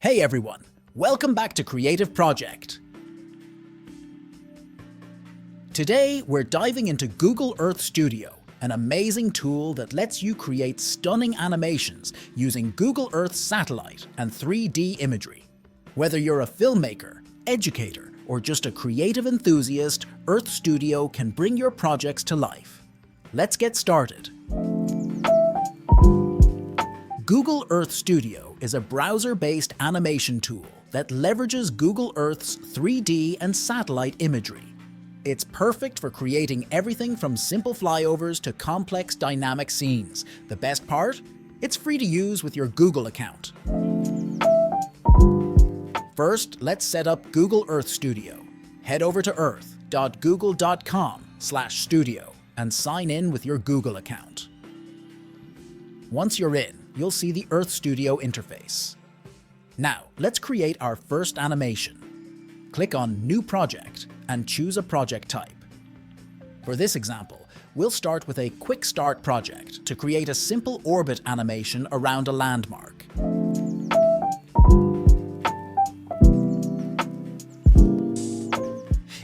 Hey everyone, welcome back to Creative Project. Today we're diving into Google Earth Studio, an amazing tool that lets you create stunning animations using Google Earth's satellite and 3D imagery. Whether you're a filmmaker, educator, or just a creative enthusiast, Earth Studio can bring your projects to life. Let's get started. Google Earth Studio is a browser-based animation tool that leverages Google Earth's 3D and satellite imagery. It's perfect for creating everything from simple flyovers to complex dynamic scenes. The best part? It's free to use with your Google account. First, let's set up Google Earth Studio. Head over to earth.google.com/studio and sign in with your Google account. Once you're in, you'll see the Earth Studio interface. Now, let's create our first animation. Click on New Project and choose a project type. For this example, we'll start with a Quick Start project to create a simple orbit animation around a landmark.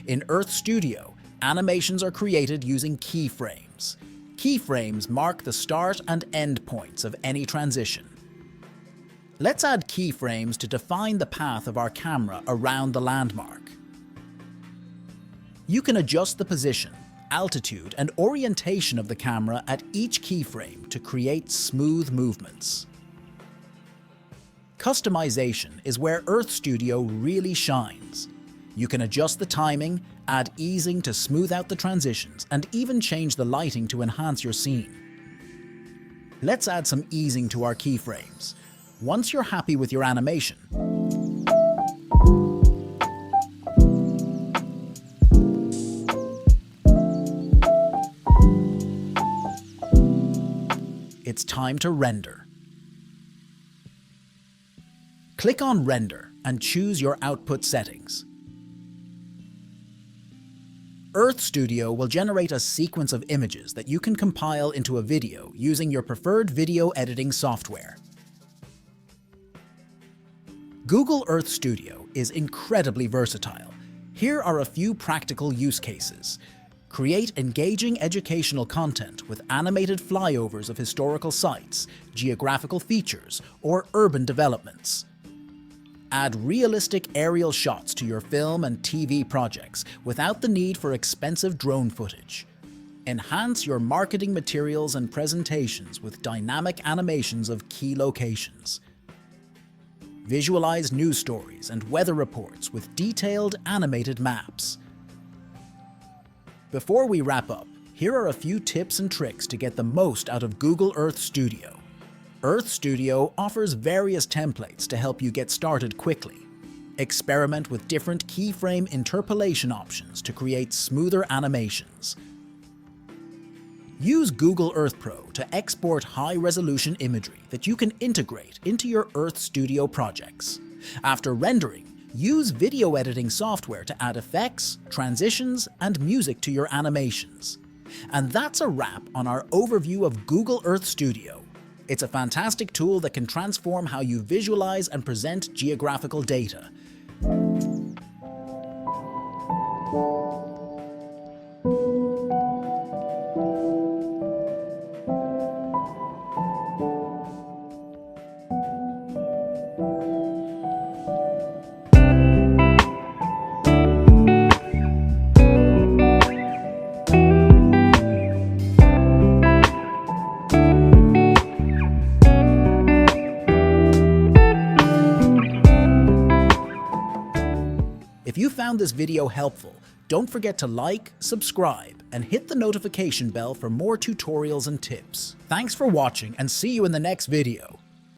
In Earth Studio, animations are created using keyframes. Keyframes mark the start and end points of any transition. Let's add keyframes to define the path of our camera around the landmark. You can adjust the position, altitude, and orientation of the camera at each keyframe to create smooth movements. Customization is where Earth Studio really shines. You can adjust the timing, add easing to smooth out the transitions, and even change the lighting to enhance your scene. Let's add some easing to our keyframes. Once you're happy with your animation, it's time to render. Click on Render and choose your output settings. Earth Studio will generate a sequence of images that you can compile into a video using your preferred video editing software. Google Earth Studio is incredibly versatile. Here are a few practical use cases. Create engaging educational content with animated flyovers of historical sites, geographical features, or urban developments. Add realistic aerial shots to your film and TV projects without the need for expensive drone footage. Enhance your marketing materials and presentations with dynamic animations of key locations. Visualize news stories and weather reports with detailed animated maps. Before we wrap up, here are a few tips and tricks to get the most out of Google Earth Studio. Earth Studio offers various templates to help you get started quickly. Experiment with different keyframe interpolation options to create smoother animations. Use Google Earth Pro to export high-resolution imagery that you can integrate into your Earth Studio projects. After rendering, use video editing software to add effects, transitions, and music to your animations. And that's a wrap on our overview of Google Earth Studio. It's a fantastic tool that can transform how you visualize and present geographical data. If you found this video helpful, don't forget to like, subscribe, and hit the notification bell for more tutorials and tips. Thanks for watching and see you in the next video.